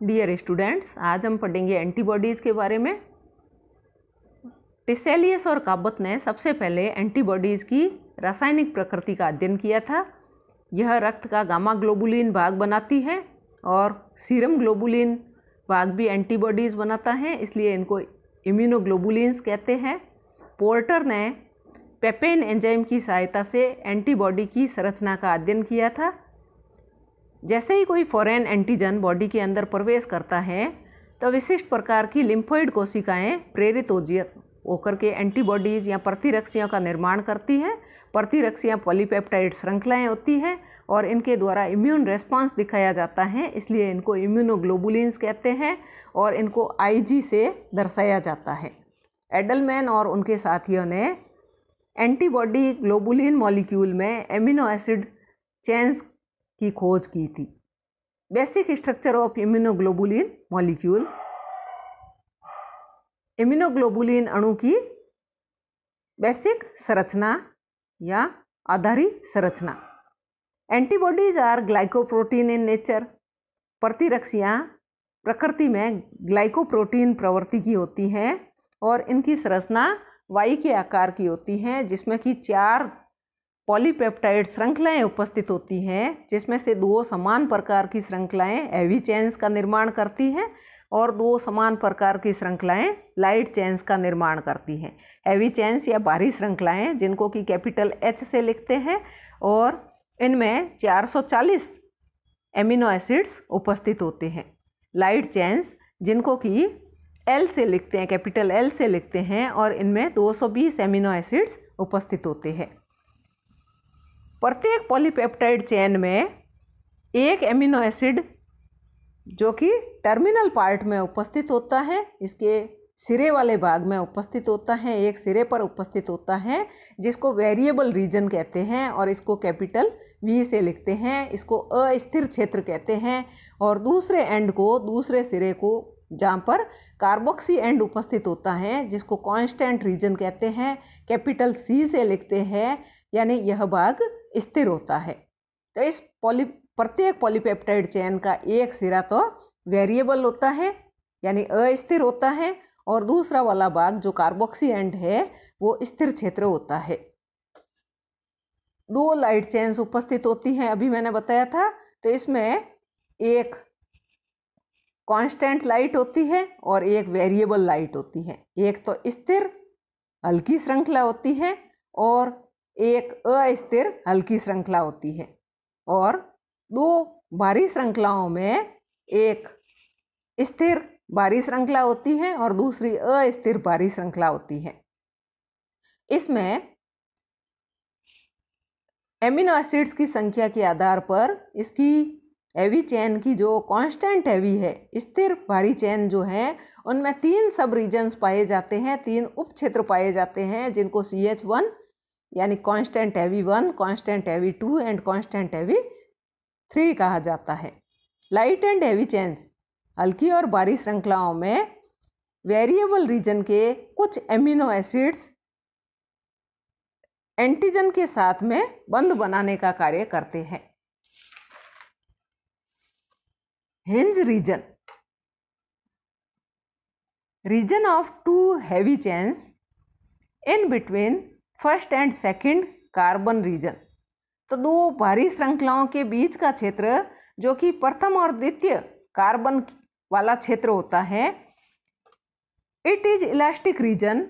Dear students, आज हम पढ़ेंगे एंटीबॉडीज़ के बारे में। टिसेलियस और काबत ने सबसे पहले एंटीबॉडीज़ की रासायनिक प्रकृति का अध्ययन किया था। यह रक्त का गामा ग्लोबुलिन भाग बनाती है और सीरम ग्लोबुलिन भाग भी एंटीबॉडीज़ बनाता है, इसलिए इनको इम्यूनोग्लोबुलिन्स कहते हैं। पोर्टर ने पेपेन एंजाइम की सहायता से एंटीबॉडी की संरचना का अध्ययन किया था। जैसे ही कोई फॉरेन एंटीजन बॉडी के अंदर प्रवेश करता है तो विशिष्ट प्रकार की लिम्फोइड कोशिकाएं प्रेरित होकर के एंटीबॉडीज़ या प्रतिरक्षियों का निर्माण करती हैं। प्रतिरक्षियाँ पॉलीपेप्टाइड श्रृंखलाएं होती हैं और इनके द्वारा इम्यून रेस्पॉन्स दिखाया जाता है, इसलिए इनको इम्यूनोग्लोबुलिन्स कहते हैं और इनको IG से दर्शाया जाता है। एडलमैन और उनके साथियों ने एंटीबॉडी ग्लोबुलिन मॉलिक्यूल में एमिनो एसिड चेन्स की खोज की थी। Basic structure of immunoglobulin molecule. Immunoglobulin अणु की बेसिक संरचना या आधारी संरचना। Antibodies are glycoprotein in nature. प्रतिरक्षियाँ प्रकृति में ग्लाइकोप्रोटीन प्रवृत्ति की होती हैं और इनकी संरचना Y के आकार की होती हैं, जिसमें कि 4 पॉलीपेप्टाइड श्रृंखलाएं उपस्थित होती हैं, जिसमें से 2 समान प्रकार की श्रृंखलाएं हेवी चेन्स का निर्माण करती हैं और 2 समान प्रकार की श्रृंखलाएं लाइट चेन्स का निर्माण करती हैं। हेवी चेन्स या भारी श्रृंखलाएं, जिनको कि कैपिटल H से लिखते हैं, और इनमें 440 एमिनो एसिड्स उपस्थित होते हैं। लाइट चेन्स, जिनको कि L से लिखते हैं, कैपिटल L से लिखते हैं, और इनमें 220 एमिनो एसिड्स उपस्थित होते हैं। प्रत्येक पॉलीपेप्टाइड चेन में एक एमिनो एसिड जो कि टर्मिनल पार्ट में उपस्थित होता है, इसके सिरे वाले भाग में उपस्थित होता है, एक सिरे पर उपस्थित होता है, जिसको वेरिएबल रीजन कहते हैं और इसको कैपिटल V से लिखते हैं। इसको अस्थिर क्षेत्र कहते हैं। और दूसरे एंड को, दूसरे सिरे को, जहाँ पर कार्बोक्सी एंड उपस्थित होता है, जिसको कांस्टेंट रीजन कहते हैं, कैपिटल C से लिखते हैं, यानी यह भाग स्थिर होता है। तो इस प्रत्येक पॉलीपेप्टाइड चेन का एक सिरा तो वेरिएबल होता है, यानी अस्थिर होता है, और दूसरा वाला भाग जो कार्बोक्सी एंड है वो स्थिर क्षेत्र होता है। 2 लाइट चेन्स उपस्थित होती हैं, अभी मैंने बताया था। तो इसमें एक कांस्टेंट लाइट होती है और एक वेरिएबल लाइट होती है। एक तो स्थिर हल्की श्रृंखला होती है और एक अस्थिर हल्की श्रृंखला होती है। और 2 भारी श्रृंखलाओं में एक स्थिर भारी श्रृंखला होती है और दूसरी अस्थिर भारी श्रृंखला होती है। इसमें एमिनो एसिड्स की संख्या के आधार पर इसकी हेवी चेन की जो कांस्टेंट हेवी है, स्थिर भारी चेन जो है, उनमें 3 सब रीजन्स पाए जाते हैं, 3 उप क्षेत्र पाए जाते हैं, जिनको CH1 यानी constant heavy 1, constant heavy 2 and constant heavy 3 कहा जाता है। लाइट एंड हेवी चेन्स, हल्की और भारी श्रृंखलाओं में वेरिएबल रीजन के कुछ एमिनो एसिड्स एंटीजन के साथ में बंध बनाने का कार्य करते हैं। Hinge region, region of 2 heavy chains in between first and second carbon region. तो 2 भारी श्रृंखलाओं के बीच का क्षेत्र, जो कि प्रथम और द्वितीय कार्बन वाला क्षेत्र होता है, it is elastic region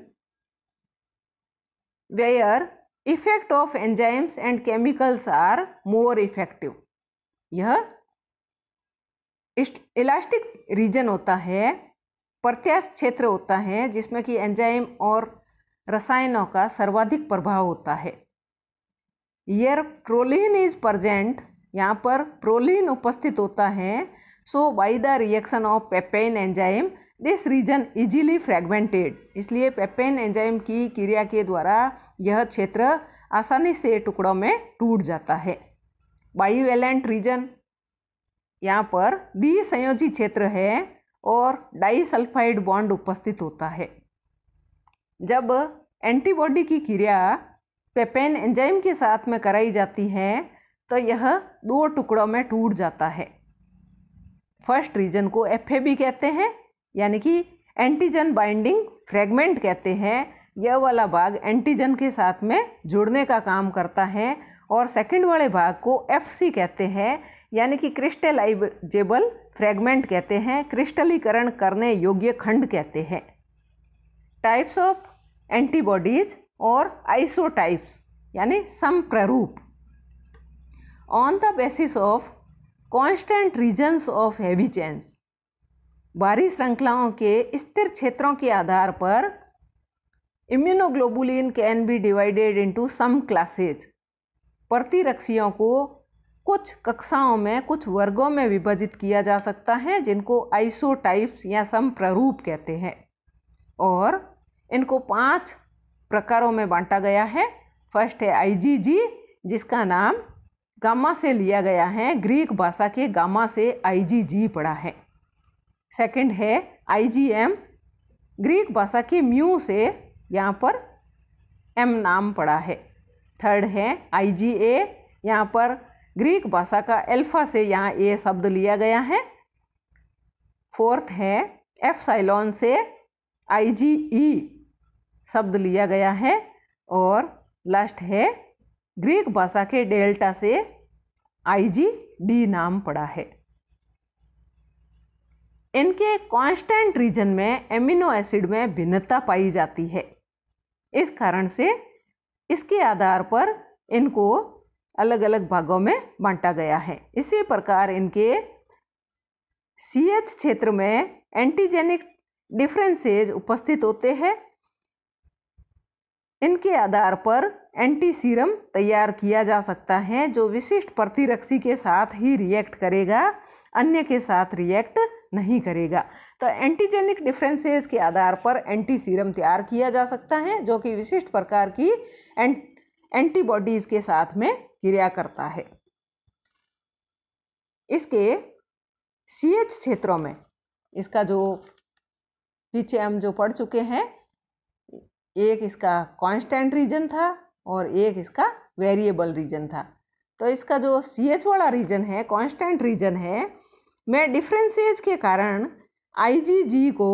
where effect of enzymes and chemicals are more effective. यह इलास्टिक रीजन होता है, प्रत्यास्थ क्षेत्र होता है, जिसमें कि एंजाइम और रसायनों का सर्वाधिक प्रभाव होता है। यर प्रोलीन इज प्रेजेंट, यहाँ पर प्रोलीन उपस्थित होता है। So by the reaction of papain enzyme this region easily fragmented, इसलिए पेपेन एंजाइम की क्रिया के द्वारा यह क्षेत्र आसानी से टुकड़ों में टूट जाता है। बाइवेलेंट रीजन, यहाँ पर द्विसंयोजी क्षेत्र है और डाइसल्फाइड बॉन्ड उपस्थित होता है। जब एंटीबॉडी की क्रिया पेपेन एंजाइम के साथ में कराई जाती है तो यह 2 टुकड़ों में टूट जाता है। फर्स्ट रीजन को FAB कहते हैं, यानी कि एंटीजन बाइंडिंग फ्रेगमेंट कहते हैं। यह वाला भाग एंटीजन के साथ में जुड़ने का काम करता है। और सेकंड वाले भाग को FC कहते हैं, यानी कि क्रिस्टलाइजेबल फ्रेगमेंट कहते हैं, क्रिस्टलीकरण करने योग्य खंड कहते हैं। टाइप्स ऑफ एंटीबॉडीज और आइसोटाइप्स यानी समप्ररूप। On the basis of constant regions of heavy chains, भारी श्रृंखलाओं के स्थिर क्षेत्रों के आधार पर immunoglobulin can be divided into some classes. प्रतिरक्षियों को कुछ कक्षाओं में, कुछ वर्गों में विभाजित किया जा सकता है, जिनको आइसोटाइप्स या समप्ररूप कहते हैं। और इनको 5 प्रकारों में बांटा गया है। फर्स्ट है IgG, जिसका नाम गामा से लिया गया है, ग्रीक भाषा के गामा से IgG पड़ा है। सेकंड है IgM, ग्रीक भाषा के म्यू से यहाँ पर M नाम पड़ा है। थर्ड है IgA, यहाँ पर ग्रीक भाषा का अल्फा से यहाँ A शब्द लिया गया है। फोर्थ है एप्सिलॉन से IgE शब्द लिया गया है। और लास्ट है ग्रीक भाषा के डेल्टा से IgD नाम पड़ा है। इनके कांस्टेंट रीजन में एमिनो एसिड में भिन्नता पाई जाती है। इस कारण से इसके आधार पर इनको अलग अलग भागों में बांटा गया है। इसी प्रकार इनके CH क्षेत्र में एंटीजेनिक डिफरेंसेज उपस्थित होते हैं। इनके आधार पर एंटी सीरम तैयार किया जा सकता है, जो विशिष्ट प्रतिरक्षी के साथ ही रिएक्ट करेगा, अन्य के साथ रिएक्ट नहीं करेगा। तो एंटीजेनिक डिफरेंसेस के आधार पर एंटी सीरम तैयार किया जा सकता है, जो कि विशिष्ट प्रकार की एंटीबॉडीज के साथ में क्रिया करता है। इसके CH क्षेत्रों में, इसका जो पीछे हम जो पढ़ चुके हैं, एक इसका कांस्टेंट रीजन था और एक इसका वेरिएबल रीजन था। तो इसका जो CH वाला रीजन है, कांस्टेंट रीजन है, में डिफरेंसेज के कारण IgG को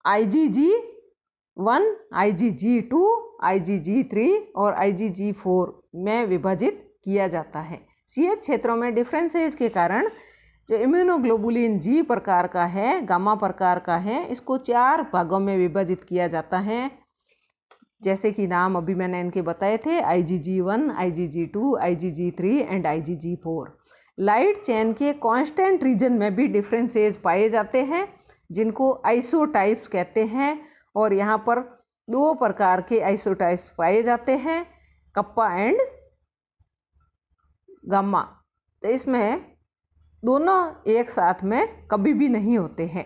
IgG1, IgG2, IgG3 और IgG4 में विभाजित किया जाता है। CH क्षेत्रों में डिफरेंसेज के कारण जो इम्यूनोग्लोबुलिन G प्रकार का है, गामा प्रकार का है, इसको 4 भागों में विभाजित किया जाता है। जैसे कि नाम अभी मैंने इनके बताए थे, IgG1, IgG2, IgG3 and IgG4। Light chain के कांस्टेंट रीजन में भी डिफरेंसेज पाए जाते हैं, जिनको आइसोटाइप्स कहते हैं। और यहाँ पर 2 प्रकार के आइसोटाइप्स पाए जाते हैं, कप्पा एंड गामा। तो इसमें दोनों एक साथ में कभी भी नहीं होते हैं।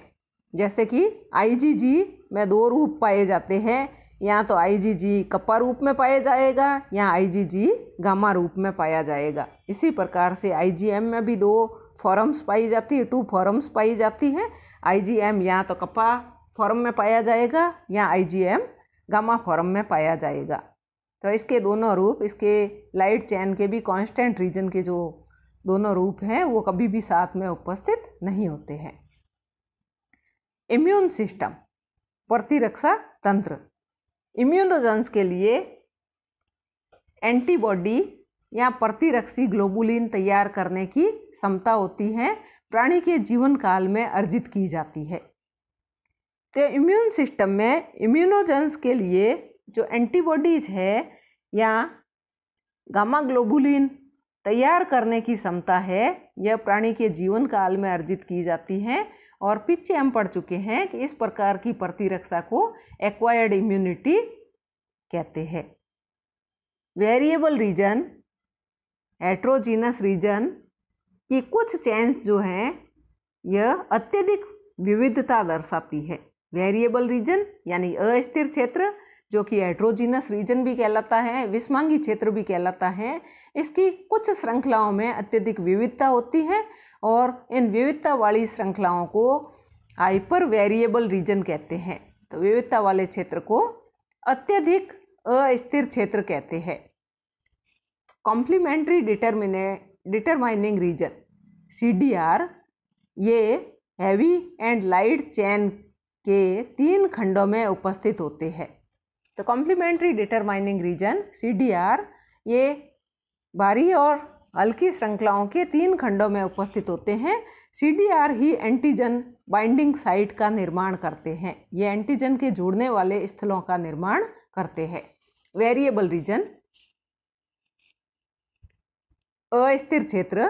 जैसे कि IgG में 2 रूप पाए जाते हैं, या तो IgG कप्पा रूप में पाया जाएगा या IgG गामा रूप में पाया जाएगा। इसी प्रकार से IgM में भी 2 फॉर्म्स पाई जाती है, 2 फॉर्म्स पाई जाती हैं। IgM या तो कप्पा फॉर्म में पाया जाएगा या IgM गामा फॉर्म में पाया जाएगा। तो इसके दोनों रूप, इसके लाइट चेन के भी कांस्टेंट रीजन के जो दोनों रूप हैं, वो कभी भी साथ में उपस्थित नहीं होते हैं। इम्यून सिस्टम, प्रतिरक्षा तंत्र। इम्यूनोजेंस के लिए एंटीबॉडी या प्रतिरक्षी ग्लोबुलिन तैयार करने की क्षमता होती है, प्राणी के जीवन काल में अर्जित की जाती है। तो इम्यून सिस्टम में इम्यूनोजेंस के लिए जो एंटीबॉडीज है या गामा ग्लोबुलिन तैयार करने की क्षमता है, यह प्राणी के जीवन काल में अर्जित की जाती है। और पीछे हम पढ़ चुके हैं कि इस प्रकार की प्रतिरक्षा को एक्वायर्ड इम्यूनिटी कहते हैं। वेरिएबल रीजन, हेट्रोजीनस रीजन की कुछ चेन्स जो हैं, यह अत्यधिक विविधता दर्शाती है। वेरिएबल रीजन यानी अस्थिर क्षेत्र, जो कि हेट्रोजीनस रीजन भी कहलाता है, विषमांगी क्षेत्र भी कहलाता है। इसकी कुछ श्रृंखलाओं में अत्यधिक विविधता होती है और इन विविधता वाली श्रृंखलाओं को हाइपर वेरिएबल रीजन कहते हैं। तो विविधता वाले क्षेत्र को अत्यधिक अस्थिर क्षेत्र कहते हैं। कॉम्प्लीमेंट्री डिटरमाइनिंग रीजन CDR ये हैवी एंड लाइट चेन के 3 खंडों में उपस्थित होते हैं। तो कॉम्प्लीमेंट्री डिटरमाइनिंग रीजन CDR ये भारी और हल्की श्रृंखलाओं के 3 खंडों में उपस्थित होते हैं। CDR ही एंटीजन बाइंडिंग साइट का निर्माण करते हैं। ये एंटीजन के जुड़ने वाले स्थलों का निर्माण करते हैं। वेरिएबल रीजन अस्थिर क्षेत्र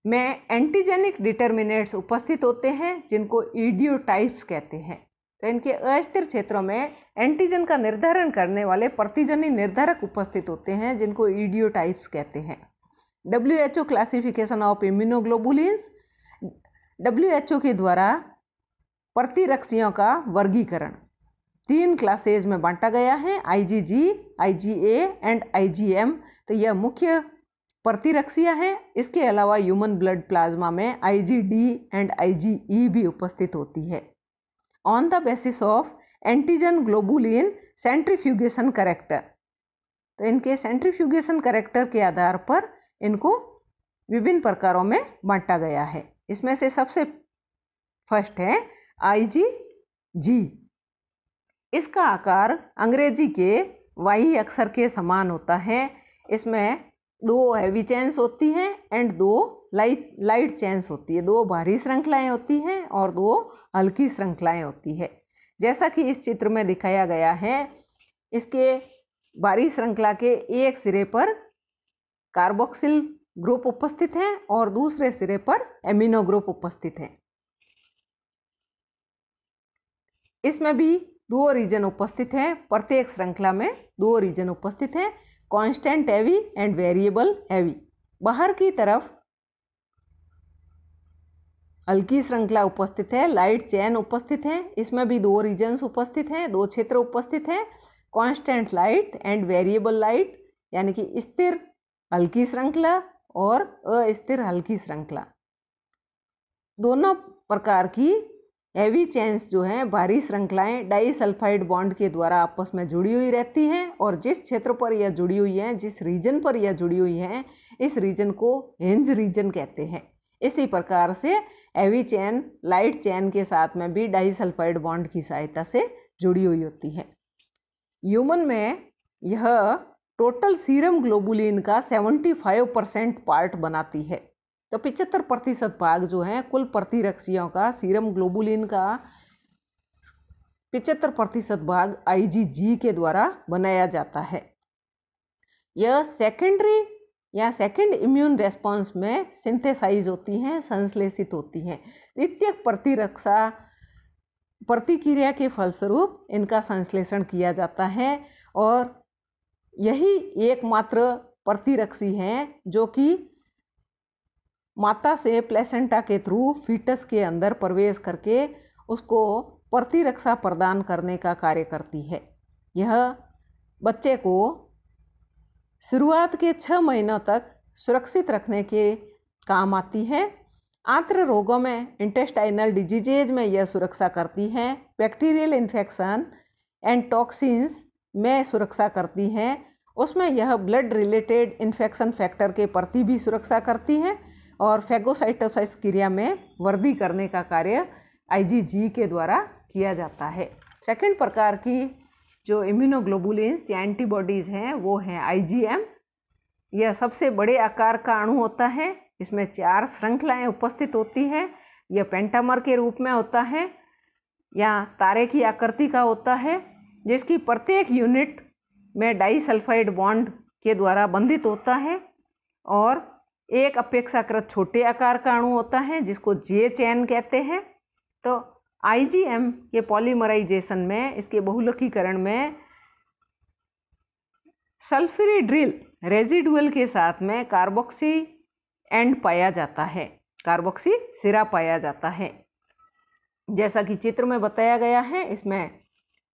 में एंटीजेनिक डिटर्मिनेंट्स उपस्थित होते हैं जिनको ईडियोटाइप्स कहते हैं। तो इनके अस्थिर क्षेत्रों में एंटीजन का निर्धारण करने वाले प्रतिजनी निर्धारक उपस्थित होते हैं जिनको ईडियोटाइप्स कहते हैं। WHO classification of immunoglobulins, WHO के द्वारा प्रतिरक्षियों का वर्गीकरण 3 क्लासेज में बांटा गया है, IgG, IgA एंड IgM। तो यह मुख्य प्रतिरक्षियाँ हैं। इसके अलावा ह्यूमन ब्लड प्लाज्मा में IgD एंड IgE भी उपस्थित होती है। On the basis of antigen globulin centrifugation character, तो इनके सेंट्रीफ्यूगेशन कैरेक्टर के आधार पर इनको विभिन्न प्रकारों में बांटा गया है। इसमें से सबसे फर्स्ट है IgG। इसका आकार अंग्रेजी के Y अक्षर के समान होता है। इसमें 2 हैवी चेन्स होती हैं एंड 2 लाइट चेन्स होती है। 2 भारी श्रृंखलाएं होती हैं और 2 हल्की श्रृंखलाएं होती है। जैसा कि इस चित्र में दिखाया गया है, इसके भारी श्रृंखला के एक सिरे पर कार्बोक्सिल ग्रुप उपस्थित हैं और दूसरे सिरे पर एमिनो ग्रुप उपस्थित हैं। इसमें भी 2 रीजन उपस्थित हैं। प्रत्येक श्रृंखला में 2 रीजन उपस्थित हैं, constant heavy and variable heavy. बाहर की तरफ हल्की श्रृंखला उपस्थित है, लाइट चेन उपस्थित है। इसमें भी 2 रीजन्स उपस्थित हैं, 2 क्षेत्र उपस्थित हैं, constant light and variable light, यानी कि स्थिर हल्की श्रृंखला और अस्थिर हल्की श्रृंखला। दोनों प्रकार की हैवी चेन्स जो हैं, भारी श्रृंखलाएं डाइसल्फाइड बॉन्ड के द्वारा आपस में जुड़ी हुई रहती हैं और जिस क्षेत्र पर यह जुड़ी हुई हैं, जिस रीजन पर यह जुड़ी हुई हैं, इस रीजन को हिंज रीजन कहते हैं। इसी प्रकार से हैवी चेन लाइट चेन के साथ में भी डाइसल्फाइड बॉन्ड की सहायता से जुड़ी हुई होती है। ह्यूमन में यह टोटल सीरम ग्लोबुलिन का 75% पार्ट बनाती है। तो 75% भाग जो है कुल प्रतिरक्षियों का सीरम ग्लोबुलिन का 75% भाग IgG के द्वारा बनाया जाता है। यह सेकेंडरी या सेकेंड इम्यून रेस्पॉन्स में सिंथेसाइज होती हैं, संश्लेषित होती हैं। द्वितीयक प्रतिरक्षा प्रतिक्रिया के फलस्वरूप इनका संश्लेषण किया जाता है और यही एकमात्र प्रतिरक्षी हैं जो कि माता से प्लेसेंटा के थ्रू फीटस के अंदर प्रवेश करके उसको प्रतिरक्षा प्रदान करने का कार्य करती है। यह बच्चे को शुरुआत के 6 महीनों तक सुरक्षित रखने के काम आती है। आंत्र रोगों में, इंटेस्टाइनल डिजीजेज में यह सुरक्षा करती है। बैक्टीरियल इन्फेक्शन एंड टॉक्सिन्स में सुरक्षा करती है। उसमें यह ब्लड रिलेटेड इन्फेक्शन फैक्टर के प्रति भी सुरक्षा करती है और फैगोसाइटोसिस क्रिया में वृद्धि करने का कार्य IgG के द्वारा किया जाता है। सेकंड प्रकार की जो इम्यूनोग्लोबुलिन्स या एंटीबॉडीज़ हैं वो हैं IgM। यह सबसे बड़े आकार का अणु होता है। इसमें 4 श्रृंखलाएं उपस्थित होती है। यह पेंटामर के रूप में होता है या तारे की आकृति का होता है, जिसकी प्रत्येक यूनिट में डाइसल्फाइड बॉन्ड के द्वारा बंधित होता है और एक अपेक्षाकृत छोटे आकार का अणु होता है जिसको J चेन कहते हैं। तो IgM के पॉलीमराइजेशन में, इसके बहुलकीकरण में सल्फ्यूरिड्रिल रेजिडुअल के साथ में कार्बोक्सी एंड पाया जाता है, कार्बोक्सी सिरा पाया जाता है। जैसा कि चित्र में बताया गया है, इसमें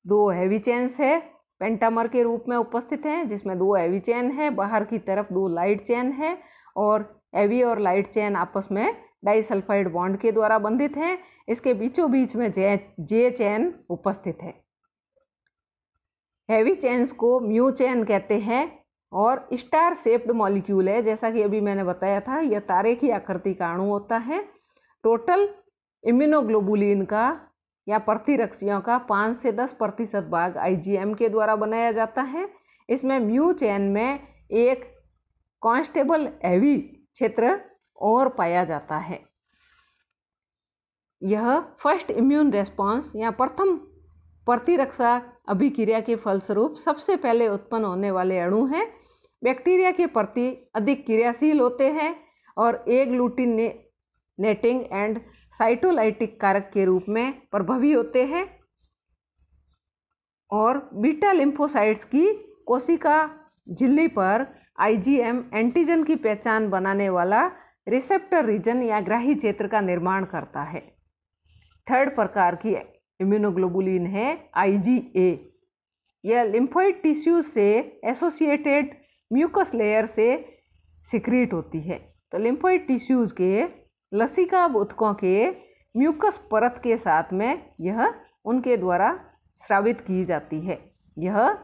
2 हैवी चेन्स है, पेंटामर के रूप में उपस्थित हैं, जिसमें 2 हैवी चेन है, बाहर की तरफ 2 लाइट चेन है और हैवी और लाइट चेन आपस में डाइसल्फाइड बॉन्ड के द्वारा बंधित हैं। इसके बीचों बीच में J चेन उपस्थित है। हैवी चेन्स को म्यू चेन कहते हैं और स्टार शेप्ड मॉलिक्यूल है। जैसा कि अभी मैंने बताया था, यह तारे की आकृति का अणु होता है। टोटल इम्यूनोग्लोबुलिन का या प्रतिरक्षियों का 5 से 10% भाग IgM के द्वारा बनाया जाता है। इसमें म्यू चेन में एक कॉन्स्टेबल हैवी क्षेत्र और पाया जाता है। यह फर्स्ट इम्यून रेस्पॉन्स या प्रथम प्रतिरक्षा अभिक्रिया के फलस्वरूप सबसे पहले उत्पन्न होने वाले अणु हैं। बैक्टीरिया के प्रति अधिक क्रियाशील होते हैं और एग्लूटिनेटिंग एंड साइटोलाइटिक कारक के रूप में प्रभावी होते हैं और बीटा लिम्फोसाइट्स की कोशिका झिल्ली पर IgM एंटीजन की पहचान बनाने वाला रिसेप्टर रीजन या ग्राही क्षेत्र का निर्माण करता है। थर्ड प्रकार की इम्यूनोग्लोबुलिन है IgA। यह लिम्फोइड टिश्यूज से एसोसिएटेड म्यूकस लेयर से सिक्रीट होती है। तो लिम्फोइड टिश्यूज के लसिका ऊतकों के म्यूकस परत के साथ में यह उनके द्वारा स्रावित की जाती है। यह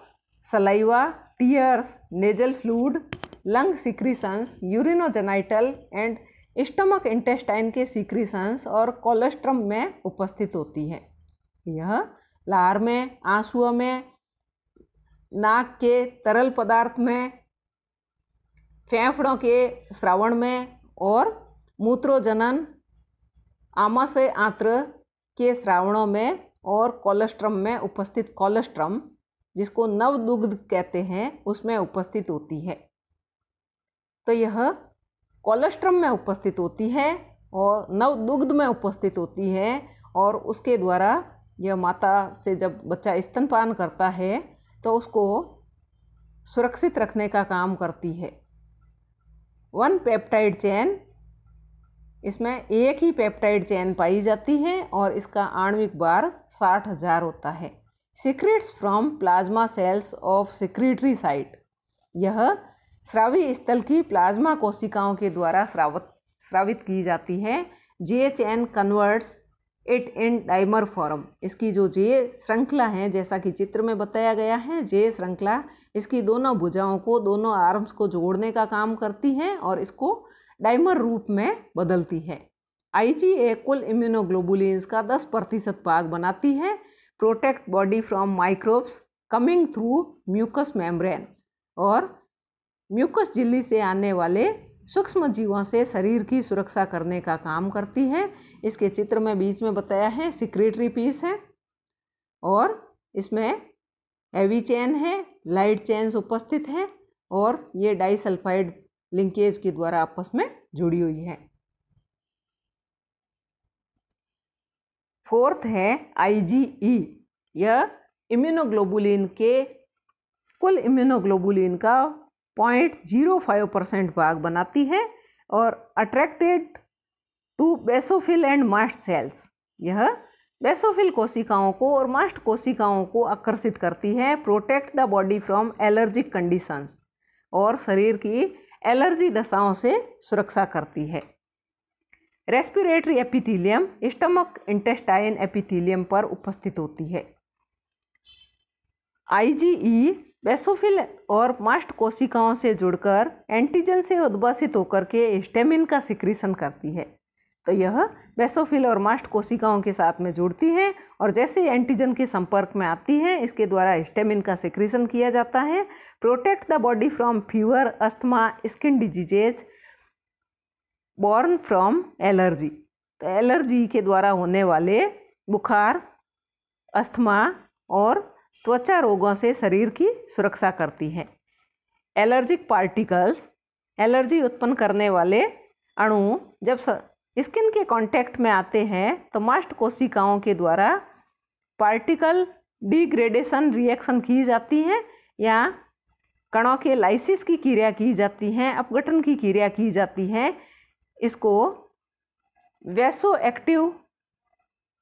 saliva, tears, nasal fluid, lung secretions, urinogenital and stomach intestine के सिक्रीशंस और कोलोस्ट्रम में उपस्थित होती है। यह लार में, आंसुओं में, नाक के तरल पदार्थ में, फेफड़ों के स्रावण में और मूत्रोजनन, आमाशय आंत्र के स्रावणों में और कोलोस्ट्रम में उपस्थित कोलोस्ट्रम, जिसको नवदुग्ध कहते हैं, उसमें उपस्थित होती है। तो यह कोलोस्ट्रम में उपस्थित होती है और नवदुग्ध में उपस्थित होती है और उसके द्वारा यह माता से जब बच्चा स्तनपान करता है तो उसको सुरक्षित रखने का काम करती है। वन पेप्टाइड चेन, इसमें एक ही पेप्टाइड चेन पाई जाती है और इसका आणविक भार 60,000 होता है। Secrets from plasma cells of secretory site, यह स्रावी स्थल की प्लाज्मा कोशिकाओं के द्वारा स्रावित की जाती है। J chain converts it in dimer form, इसकी जो जे श्रृंखला है, जैसा कि चित्र में बताया गया है, जे श्रृंखला इसकी दोनों भुजाओं को, दोनों आर्म्स को जोड़ने का काम करती है और इसको डाइमर रूप में बदलती है। IgA कुल इम्यूनोग्लोबुलिन्स का 10% भाग बनाती है। Protect body from microbes coming through mucus membrane, और म्यूकस झिल्ली से आने वाले सूक्ष्म जीवों से शरीर की सुरक्षा करने का काम करती है। इसके चित्र में बीच में बताया है सिक्रेटरी पीस है और इसमें हैवी चेन है, लाइट चेन्स उपस्थित है और ये डाइसल्फाइड लिंकेज के द्वारा आपस में जुड़ी हुई है। फोर्थ है IgE। यह इम्यूनोग्लोबुलिन के कुल इम्यूनोग्लोबुलिन का 0.05% भाग बनाती है और attracted to basophil and mast cells, यह बेसोफिल कोशिकाओं को और मास्ट कोशिकाओं को आकर्षित करती है। Protect the body from allergic conditions, और शरीर की एलर्जी दशाओं से सुरक्षा करती है। Respiratory epithelium stomach intestine epithelium पर उपस्थित होती है। IgE बेसोफिल और मास्ट कोशिकाओं से जुड़कर एंटीजन से उद्भासित होकर के हिस्टामिन का सिक्रीशन करती है। तो यह बेसोफिल और मास्ट कोशिकाओं के साथ में जुड़ती है और जैसे एंटीजन के संपर्क में आती है, इसके द्वारा हिस्टामिन का सिक्रीशन किया जाता है। Protect the body from fever, asthma, skin diseases born from allergy. तो एलर्जी के द्वारा होने वाले बुखार, अस्थमा और त्वचा रोगों से शरीर की सुरक्षा करती है। एलर्जिक पार्टिकल्स, एलर्जी उत्पन्न करने वाले अणु जब स्किन के कांटेक्ट में आते हैं तो मास्ट कोशिकाओं के द्वारा पार्टिकल डिग्रेडेशन रिएक्शन की जाती है या कणों के लाइसिस की क्रिया की जाती है, अपघटन की क्रिया की जाती है। इसको वैसो एक्टिव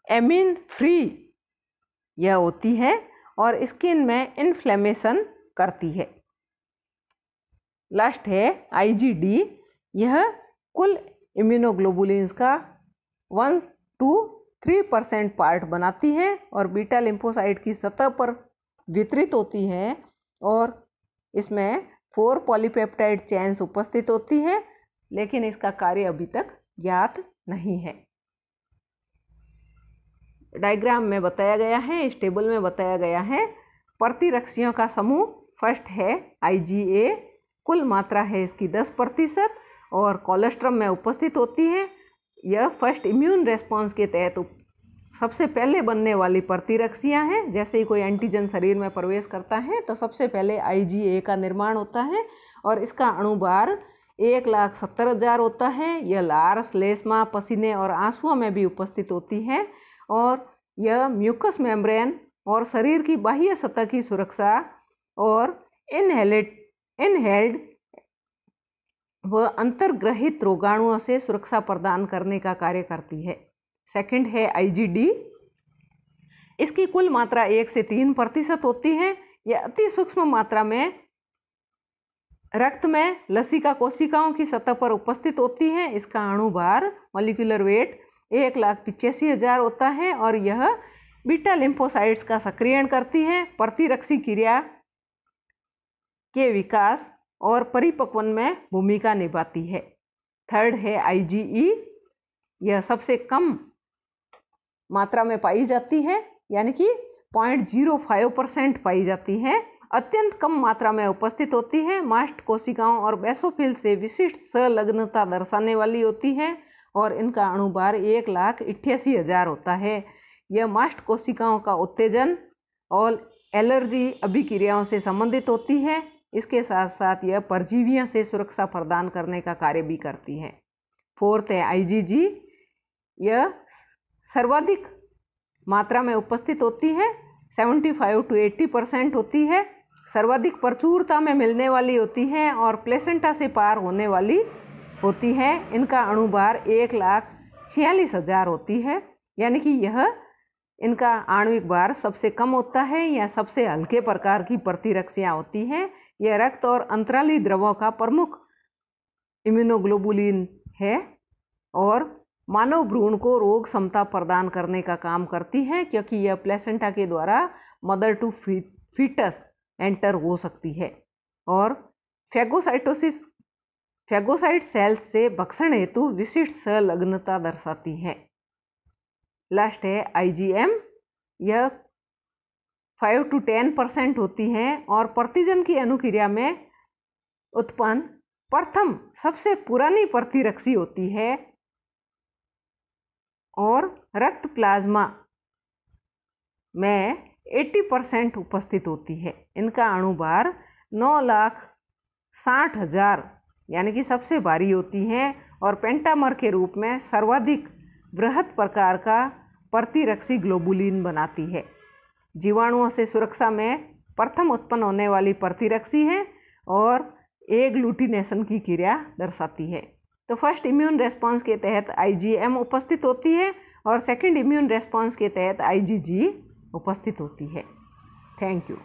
एमिन फ्री यह होती है और स्किन में इन्फ्लेमेशन करती है। लास्ट है IgD। यह कुल इम्यूनोग्लोबुलिन्स का 1 to 3% पार्ट बनाती है और बीटा लिम्फोसाइट की सतह पर वितरित होती है और इसमें 4 पॉलीपेप्टाइड चेन्स उपस्थित होती है, लेकिन इसका कार्य अभी तक ज्ञात नहीं है। डायग्राम में बताया गया है, इस टेबल में बताया गया है। प्रतिरक्षियों का समूह फर्स्ट है IgA, कुल मात्रा है इसकी 10% और कोलेस्ट्रम में उपस्थित होती है। यह फर्स्ट इम्यून रेस्पॉन्स के तहत सबसे पहले बनने वाली प्रतिरक्षियां हैं। जैसे ही कोई एंटीजन शरीर में प्रवेश करता है तो सबसे पहले IgA का निर्माण होता है और इसका अणुभार 1,70,000 होता है। यह लार, श्लेष्मा, पसीने और आंसुओं में भी उपस्थित होती है और यह म्यूकस मेम्ब्रेन और शरीर की बाह्य सतह की सुरक्षा और इनहेल्ड व अंतर्ग्रहित रोगाणुओं से सुरक्षा प्रदान करने का कार्य करती है। सेकंड है IgD, इसकी कुल मात्रा 1 से 3% होती है। यह अति सूक्ष्म मात्रा में रक्त में लसिका कोशिकाओं की सतह पर उपस्थित होती है। इसका अणुभार मॉलिक्यूलर वेट 1,85,000 होता है और यह बीटा लिम्फोसाइट्स का सक्रियण करती है, प्रतिरक्षी क्रिया के विकास और परिपक्वन में भूमिका निभाती है। थर्ड है IgE, यह सबसे कम मात्रा में पाई जाती है, यानी कि 0.05% पाई जाती है। अत्यंत कम मात्रा में उपस्थित होती है, मास्ट कोशिकाओं और बेसोफिल से विशिष्ट संलग्नता दर्शाने वाली होती है और इनका अणुभार 1,88,000 होता है। यह मास्ट कोशिकाओं का उत्तेजन और एलर्जी अभिक्रियाओं से संबंधित होती है। इसके साथ साथ यह परजीवियों से सुरक्षा प्रदान करने का कार्य भी करती है। फोर्थ है IgG, यह सर्वाधिक मात्रा में उपस्थित होती है, 75 to 80% होती है, सर्वाधिक प्रचुरता में मिलने वाली होती है और प्लेसेंटा से पार होने वाली होती है। इनका अणुभार 1,46,000 होती है, यानी कि यह इनका आणविक भार सबसे कम होता है या सबसे हल्के प्रकार की प्रतिरक्षियाँ होती हैं। यह रक्त और अंतराली द्रवों का प्रमुख इम्यूनोग्लोबुलिन है और मानव भ्रूण को रोग क्षमता प्रदान करने का काम करती है, क्योंकि यह प्लेसेंटा के द्वारा मदर टू फीटस एंटर हो सकती है और फैगोसाइट सेल्स से भक्षण हेतु विशिष्ट संलग्नता दर्शाती है। लास्ट है IgM, यह 5 to 10% होती है और प्रतिजन की अनुक्रिया में उत्पन्न प्रथम सबसे पुरानी प्रतिरक्षी होती है और रक्त प्लाज्मा में 80% उपस्थित होती है। इनका अणुभार 9,60,000 यानी कि सबसे भारी होती है और पेंटामर के रूप में सर्वाधिक बृहत प्रकार का प्रतिरक्षी ग्लोबुलिन बनाती है। जीवाणुओं से सुरक्षा में प्रथम उत्पन्न होने वाली प्रतिरक्षी है और एग्लूटिनेशन की क्रिया दर्शाती है। तो फर्स्ट इम्यून रेस्पॉन्स के तहत IgM उपस्थित होती है और सेकंड इम्यून रेस्पॉन्स के तहत IgG उपस्थित होती है। Thank you.